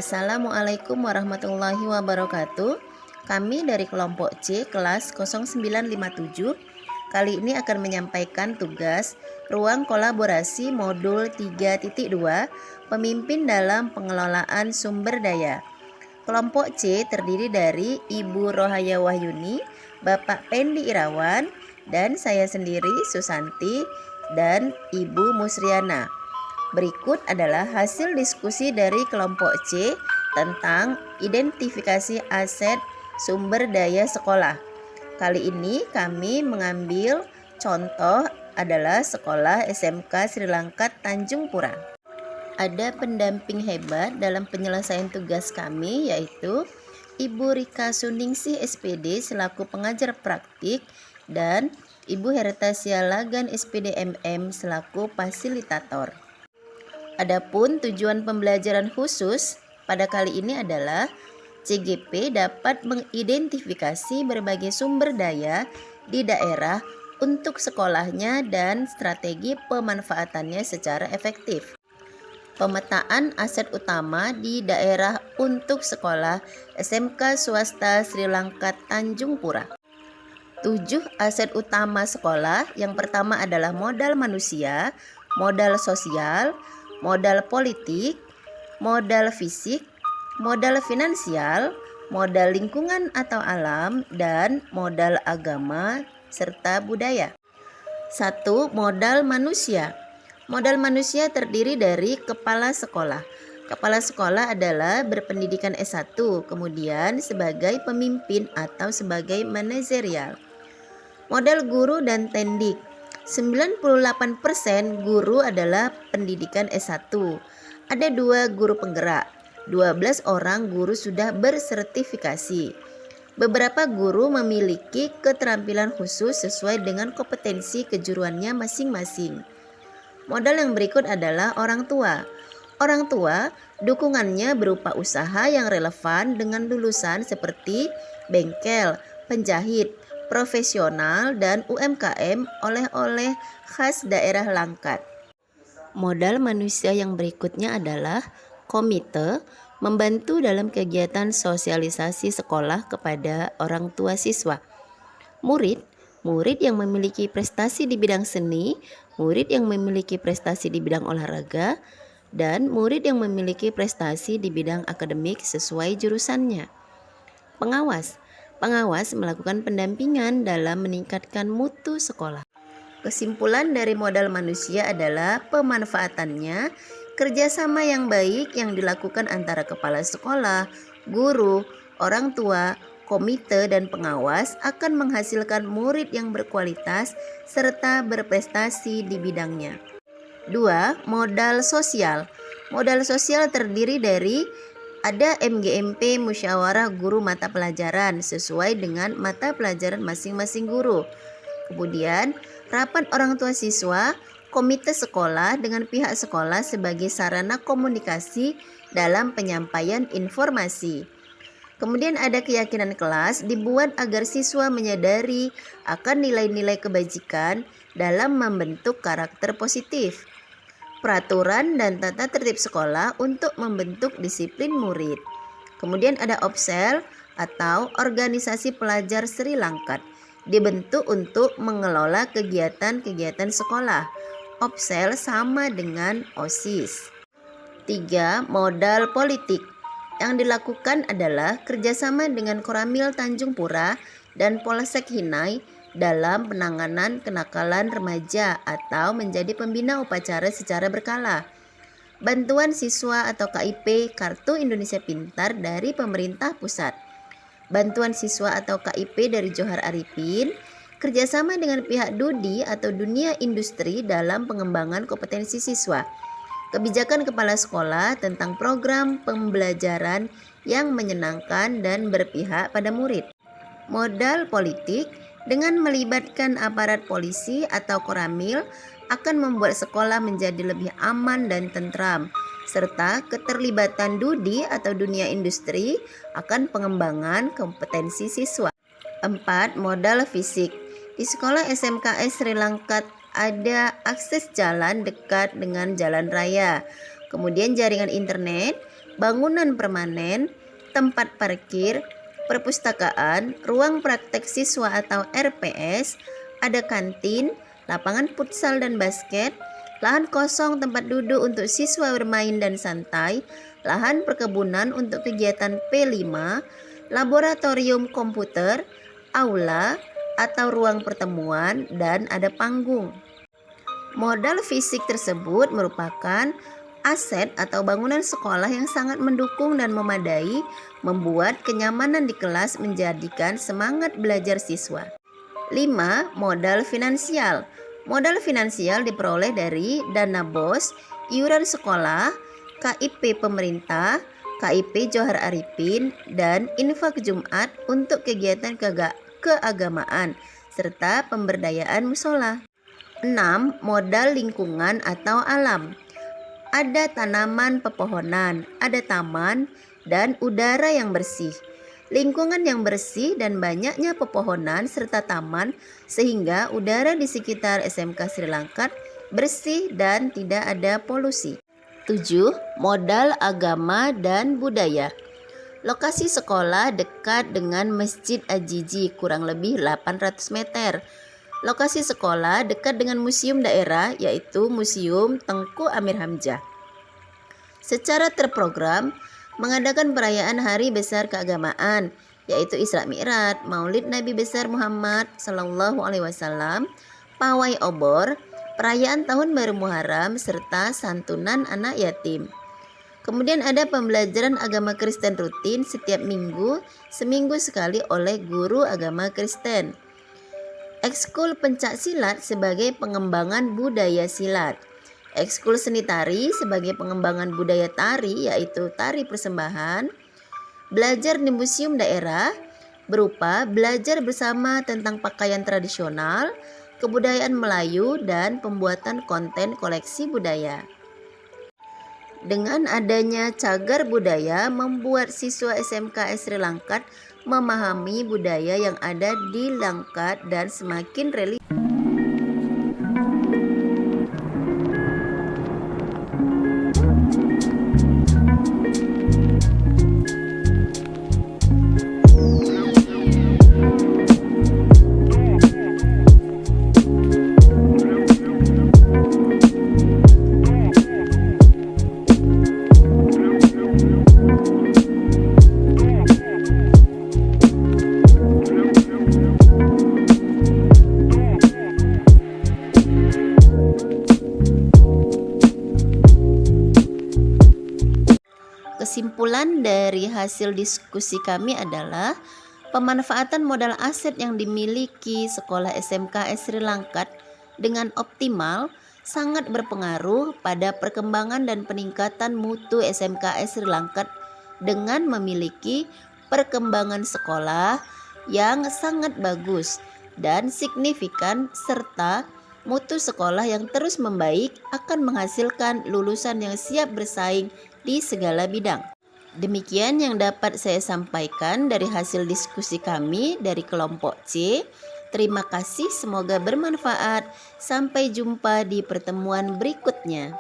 Assalamualaikum warahmatullahi wabarakatuh. Kami dari kelompok C kelas 0957 kali ini akan menyampaikan tugas ruang kolaborasi modul 3.2 pemimpin dalam pengelolaan sumber daya. Kelompok C terdiri dari Ibu Rohaya Wahyuni, Bapak Pendi Irawan, dan saya sendiri Susanti dan Ibu Musriana. Berikut adalah hasil diskusi dari kelompok C tentang identifikasi aset sumber daya sekolah. Kali ini kami mengambil contoh adalah sekolah SMK Sri Langkat Tanjung Pura. Ada pendamping hebat dalam penyelesaian tugas kami, yaitu Ibu Rika Suningsih SPD selaku pengajar praktik dan Ibu Hertasya Lagan SPD MM selaku fasilitator. Adapun tujuan pembelajaran khusus pada kali ini adalah CGP dapat mengidentifikasi berbagai sumber daya di daerah untuk sekolahnya dan strategi pemanfaatannya secara efektif. Pemetaan aset utama di daerah untuk sekolah SMK swasta Sri Langkat Tanjung Pura. 7 aset utama sekolah. Yang pertama adalah modal manusia, modal sosial, modal politik, modal fisik, modal finansial, modal lingkungan atau alam, dan modal agama serta budaya. 1. Modal manusia. Modal manusia terdiri dari kepala sekolah. Kepala sekolah adalah berpendidikan S1, kemudian sebagai pemimpin atau sebagai manajerial. Modal guru dan tendik. 98% guru adalah pendidikan S1. Ada 2 guru penggerak. 12 orang guru sudah bersertifikasi. Beberapa guru memiliki keterampilan khusus sesuai dengan kompetensi kejuruannya masing-masing. Modal yang berikut adalah orang tua. Orang tua dukungannya berupa usaha yang relevan dengan lulusan seperti bengkel, penjahit, profesional, dan UMKM oleh-oleh khas daerah Langkat. Modal manusia yang berikutnya adalah komite membantu dalam kegiatan sosialisasi sekolah kepada orang tua siswa. Murid yang memiliki prestasi di bidang seni, murid yang memiliki prestasi di bidang olahraga, dan murid yang memiliki prestasi di bidang akademik sesuai jurusannya. Pengawas melakukan pendampingan dalam meningkatkan mutu sekolah. Kesimpulan dari modal manusia adalah pemanfaatannya, kerjasama yang baik yang dilakukan antara kepala sekolah, guru, orang tua, komite, dan pengawas akan menghasilkan murid yang berkualitas serta berprestasi di bidangnya. 2. Modal sosial. Modal sosial terdiri dari ada MGMP musyawarah guru mata pelajaran sesuai dengan mata pelajaran masing-masing guru. Kemudian rapat orang tua siswa, komite sekolah dengan pihak sekolah sebagai sarana komunikasi dalam penyampaian informasi. Kemudian ada keyakinan kelas dibuat agar siswa menyadari akan nilai-nilai kebajikan dalam membentuk karakter positif. Peraturan dan tata tertib sekolah untuk membentuk disiplin murid. Kemudian ada OPSEL atau Organisasi Pelajar Sri Langkat, dibentuk untuk mengelola kegiatan-kegiatan sekolah. OPSEL sama dengan OSIS. 3. Modal politik. Yang dilakukan adalah kerjasama dengan Koramil Tanjung Pura dan Polsek Hinai dalam penanganan kenakalan remaja atau menjadi pembina upacara secara berkala. Bantuan siswa atau KIP Kartu Indonesia Pintar dari pemerintah pusat. Bantuan siswa atau KIP dari Johar Arifin, kerjasama dengan pihak DUDI atau dunia industri dalam pengembangan kompetensi siswa. Kebijakan kepala sekolah tentang program pembelajaran yang menyenangkan dan berpihak pada murid. Modal politik dengan melibatkan aparat polisi atau koramil akan membuat sekolah menjadi lebih aman dan tentram, serta keterlibatan DUDI atau dunia industri akan pengembangan kompetensi siswa. 4. Modal fisik. Di sekolah SMKS Sri Langkat ada akses jalan dekat dengan jalan raya, kemudian jaringan internet, bangunan permanen, tempat parkir, perpustakaan, ruang praktek siswa atau RPS, ada kantin, lapangan futsal dan basket, lahan kosong tempat duduk untuk siswa bermain dan santai, lahan perkebunan untuk kegiatan P5, laboratorium komputer, aula atau ruang pertemuan, dan ada panggung. Modal fisik tersebut merupakan aset atau bangunan sekolah yang sangat mendukung dan memadai, membuat kenyamanan di kelas menjadikan semangat belajar siswa. 5. Modal finansial. Modal finansial diperoleh dari dana BOS, iuran sekolah, KIP pemerintah, KIP Johar Arifin, dan infak Jumat untuk kegiatan keagamaan, serta pemberdayaan musola. 6. Modal lingkungan atau alam. Ada tanaman pepohonan, ada taman, dan udara yang bersih. Lingkungan yang bersih dan banyaknya pepohonan serta taman sehingga udara di sekitar SMK Sri Langkat bersih dan tidak ada polusi. 7. Modal agama dan budaya. Lokasi sekolah dekat dengan Masjid Ajiji kurang lebih 800 meter. Lokasi sekolah dekat dengan museum daerah yaitu Museum Tengku Amir Hamzah. Secara terprogram mengadakan perayaan hari besar keagamaan yaitu Isra Mi'raj, Maulid Nabi besar Muhammad SAW, pawai obor, perayaan Tahun Baru Muharram serta santunan anak yatim. Kemudian ada pembelajaran agama Kristen rutin setiap minggu, seminggu sekali oleh guru agama Kristen. Ekskul pencak silat sebagai pengembangan budaya silat. Ekskul seni tari sebagai pengembangan budaya tari yaitu tari persembahan. Belajar di museum daerah berupa belajar bersama tentang pakaian tradisional, kebudayaan Melayu, dan pembuatan konten koleksi budaya. Dengan adanya cagar budaya membuat siswa SMK Sri Langkat memahami budaya yang ada di Langkat dan semakin religius. Kesimpulan dari hasil diskusi kami adalah pemanfaatan modal aset yang dimiliki sekolah SMK Sri Langkat dengan optimal sangat berpengaruh pada perkembangan dan peningkatan mutu SMK Sri Langkat dengan memiliki perkembangan sekolah yang sangat bagus dan signifikan serta mutu sekolah yang terus membaik akan menghasilkan lulusan yang siap bersaing di segala bidang. Demikian yang dapat saya sampaikan dari hasil diskusi kami dari kelompok C. Terima kasih, semoga bermanfaat. Sampai jumpa di pertemuan berikutnya.